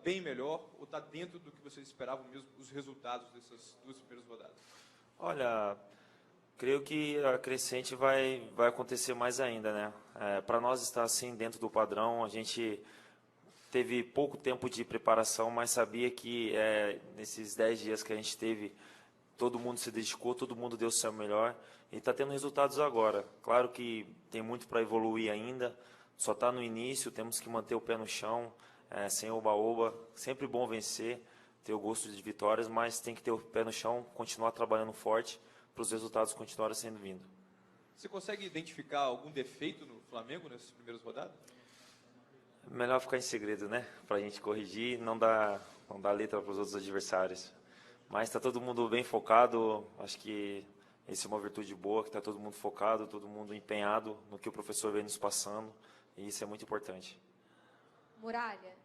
bem melhor ou está dentro do que vocês esperavam mesmo, os resultados dessas 2 primeiras rodadas? Olha, creio que a crescente vai acontecer mais ainda, né? Para nós estar assim dentro do padrão, a gente teve pouco tempo de preparação, mas sabia que nesses 10 dias que a gente teve, todo mundo se dedicou, todo mundo deu o seu melhor e está tendo resultados agora. Claro que tem muito para evoluir ainda, só está no início, temos que manter o pé no chão, sem oba-oba, sempre bom vencer, ter o gosto de vitórias, mas tem que ter o pé no chão, continuar trabalhando forte para os resultados continuarem sendo vindo. Você consegue identificar algum defeito no Flamengo nessas primeiras rodadas? Melhor ficar em segredo, né? Para a gente corrigir, não dar letra para os outros adversários. Mas está todo mundo bem focado, acho que essa é uma virtude boa, que está todo mundo focado, todo mundo empenhado no que o professor vem nos passando, e isso é muito importante. Muralha,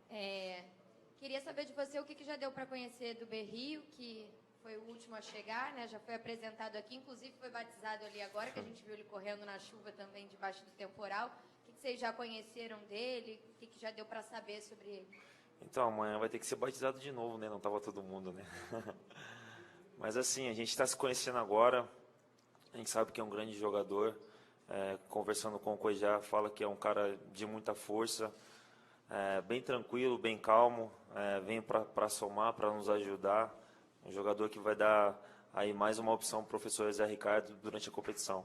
queria saber de você o que já deu para conhecer do Berrio, que foi o último a chegar, né? Já foi apresentado aqui, inclusive foi batizado ali agora, que a gente viu ele correndo na chuva também, debaixo do temporal. O que vocês já conheceram dele? O que já deu para saber sobre ele? Então, amanhã vai ter que ser batizado de novo, né? Não estava todo mundo, né? Mas assim, a gente está se conhecendo agora, a gente sabe que é um grande jogador, conversando com o Cuejá, fala que é um cara de muita força, bem tranquilo, bem calmo, vem para somar, para nos ajudar, um jogador que vai dar aí mais uma opção para o professor Zé Ricardo durante a competição.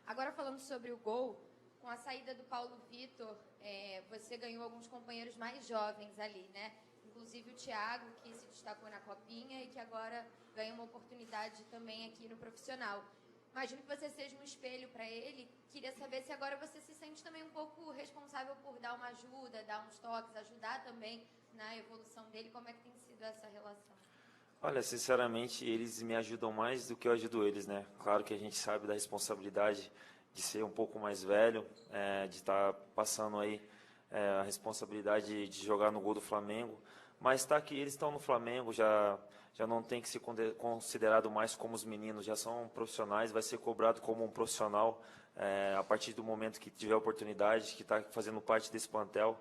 Agora falando sobre o gol, com a saída do Paulo Vitor, você ganhou alguns companheiros mais jovens ali, né? Inclusive o Thiago, que se destacou na Copinha e que agora ganha uma oportunidade também aqui no profissional. Imagino que você seja um espelho para ele. Queria saber se agora você se sente também um pouco responsável por dar uma ajuda, dar uns toques, ajudar também na evolução dele. Como é que tem sido essa relação? Olha, sinceramente, eles me ajudam mais do que eu ajudo eles, né? Claro que a gente sabe da responsabilidade de ser um pouco mais velho, de estar passando aí a responsabilidade de jogar no gol do Flamengo, mas tá que eles estão no Flamengo, já não tem que ser considerado mais como os meninos, já são profissionais, vai ser cobrado como um profissional a partir do momento que tiver oportunidade, que está fazendo parte desse plantel.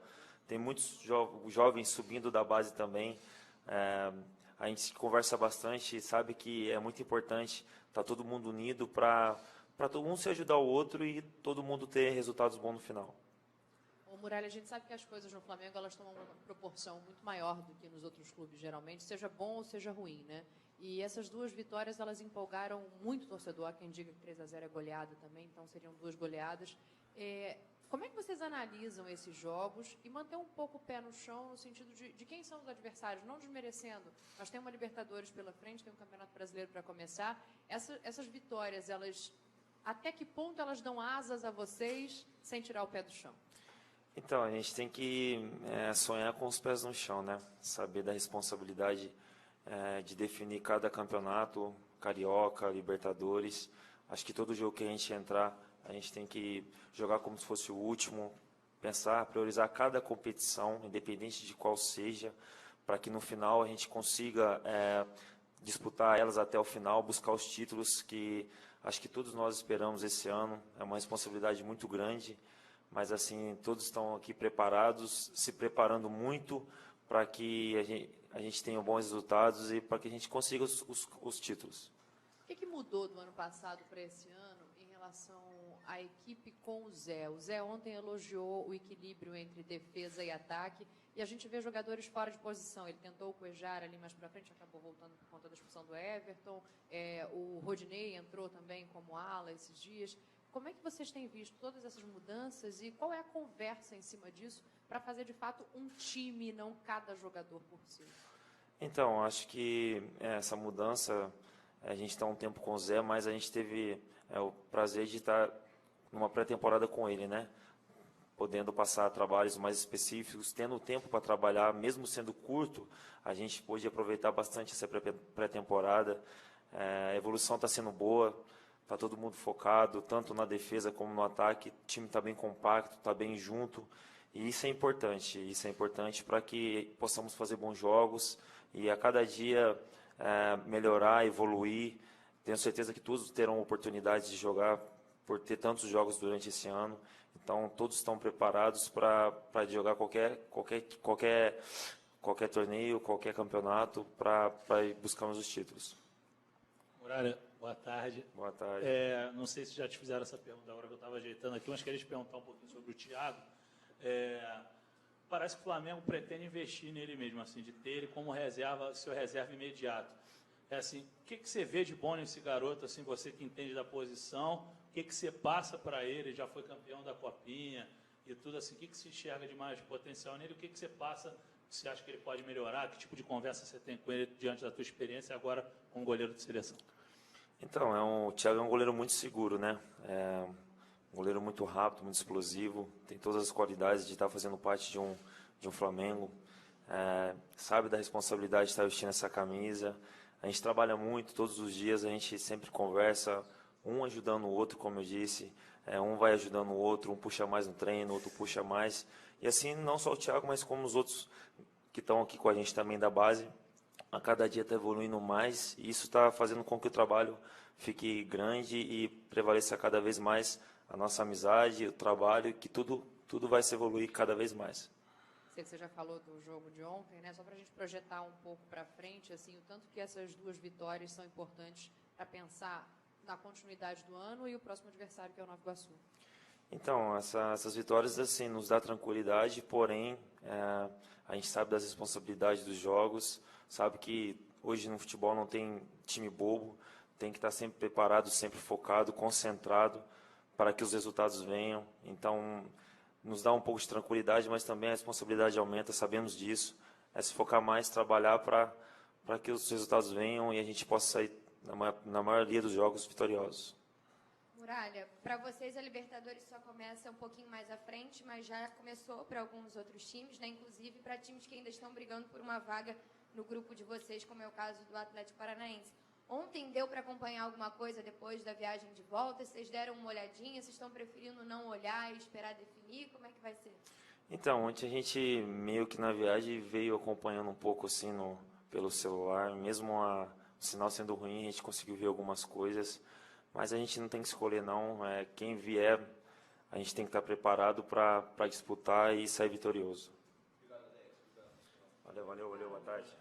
Tem muitos jovens subindo da base também. A gente conversa bastante e sabe que é muito importante estar todo mundo unido para todo mundo se ajudar o outro e todo mundo ter resultados bons no final. Ô, Muralha, a gente sabe que as coisas no Flamengo elas tomam uma proporção muito maior do que nos outros clubes, geralmente, seja bom ou seja ruim, né? E essas 2 vitórias, elas empolgaram muito o torcedor. Há quem diga que 3-0 é goleada também, então seriam 2 goleadas. Como é que vocês analisam esses jogos e manter um pouco o pé no chão no sentido de quem são os adversários, não desmerecendo? Nós temos uma Libertadores pela frente, tem um Campeonato Brasileiro para começar. Essas vitórias, até que ponto elas dão asas a vocês sem tirar o pé do chão? Então, a gente tem que sonhar com os pés no chão, né? Saber da responsabilidade de definir cada campeonato, Carioca, Libertadores. Acho que todo jogo que a gente entrar, a gente tem que jogar como se fosse o último, pensar, priorizar cada competição, independente de qual seja, para que no final a gente consiga disputar elas até o final, buscar os títulos que acho que todos nós esperamos esse ano. É uma responsabilidade muito grande, mas assim, todos estão aqui preparados, se preparando muito para que a gente tenha bons resultados e para que a gente consiga os títulos. O que mudou do ano passado para esse ano em relação à equipe com o Zé? O Zé ontem elogiou o equilíbrio entre defesa e ataque e a gente vê jogadores fora de posição. Ele tentou o Cuejar ali mais para frente, acabou voltando por conta da expulsão do Everton. O Rodinei entrou também como ala esses dias. Como é que vocês têm visto todas essas mudanças e qual é a conversa em cima disso para fazer, de fato, um time e não cada jogador por si? Então, acho que essa mudança, a gente está um tempo com o Zé, mas a gente teve o prazer de estar numa pré-temporada com ele, né? Podendo passar trabalhos mais específicos, tendo tempo para trabalhar, mesmo sendo curto, a gente pôde aproveitar bastante essa pré-temporada. A evolução está sendo boa. Está todo mundo focado, tanto na defesa como no ataque. O time está bem compacto, está bem junto. E isso é importante. Isso é importante para que possamos fazer bons jogos e a cada dia melhorar, evoluir. Tenho certeza que todos terão oportunidade de jogar por ter tantos jogos durante esse ano. Então, todos estão preparados para jogar qualquer qualquer torneio, qualquer campeonato, para buscarmos os títulos. Muralha, boa tarde. Boa tarde. Não sei se já te fizeram essa pergunta da hora que eu estava ajeitando aqui, mas queria te perguntar um pouquinho sobre o Thiago. Parece que o Flamengo pretende investir nele mesmo, assim, de ter ele como reserva, seu reserva imediato. Assim, o que você vê de bom nesse garoto, assim, você que entende da posição, o que você passa para ele, já foi campeão da Copinha e tudo assim, o que você enxerga de mais potencial nele, o que você passa, você acha que ele pode melhorar, que tipo de conversa você tem com ele diante da tua experiência agora como goleiro de seleção? Então, o Thiago é um goleiro muito seguro, né? Um goleiro muito rápido, muito explosivo, tem todas as qualidades de estar fazendo parte de um Flamengo, sabe da responsabilidade de estar vestindo essa camisa. A gente trabalha muito, todos os dias a gente sempre conversa, um ajudando o outro, como eu disse, um vai ajudando o outro, um puxa mais no treino, o outro puxa mais. E assim, não só o Thiago, mas como os outros que estão aqui com a gente também da base, a cada dia está evoluindo mais, e isso está fazendo com que o trabalho fique grande e prevaleça cada vez mais a nossa amizade, o trabalho, que tudo vai se evoluir cada vez mais. Sei que você já falou do jogo de ontem, né? Só para a gente projetar um pouco para frente, assim, o tanto que essas duas vitórias são importantes para pensar na continuidade do ano e o próximo adversário, que é o Nova Iguaçu. Então, essas vitórias assim nos dá tranquilidade, porém a gente sabe das responsabilidades dos jogos, sabe que hoje no futebol não tem time bobo, tem que estar sempre preparado, sempre focado, concentrado para que os resultados venham. Então, nos dá um pouco de tranquilidade, mas também a responsabilidade aumenta, sabemos disso. É se focar mais, trabalhar para que os resultados venham e a gente possa sair, na maioria dos jogos, vitoriosos. Muralha, para vocês a Libertadores só começa um pouquinho mais à frente, mas já começou para alguns outros times, né? Inclusive para times que ainda estão brigando por uma vaga no grupo de vocês, como é o caso do Atlético Paranaense. Ontem deu para acompanhar alguma coisa depois da viagem de volta? Vocês deram uma olhadinha? Vocês estão preferindo não olhar e esperar definir? Como é que vai ser? Então, ontem a gente meio que na viagem veio acompanhando um pouco assim pelo celular, mesmo o sinal sendo ruim, a gente conseguiu ver algumas coisas, mas a gente não tem que escolher não, quem vier, a gente tem que estar preparado para disputar e sair vitorioso. Valeu, boa tarde.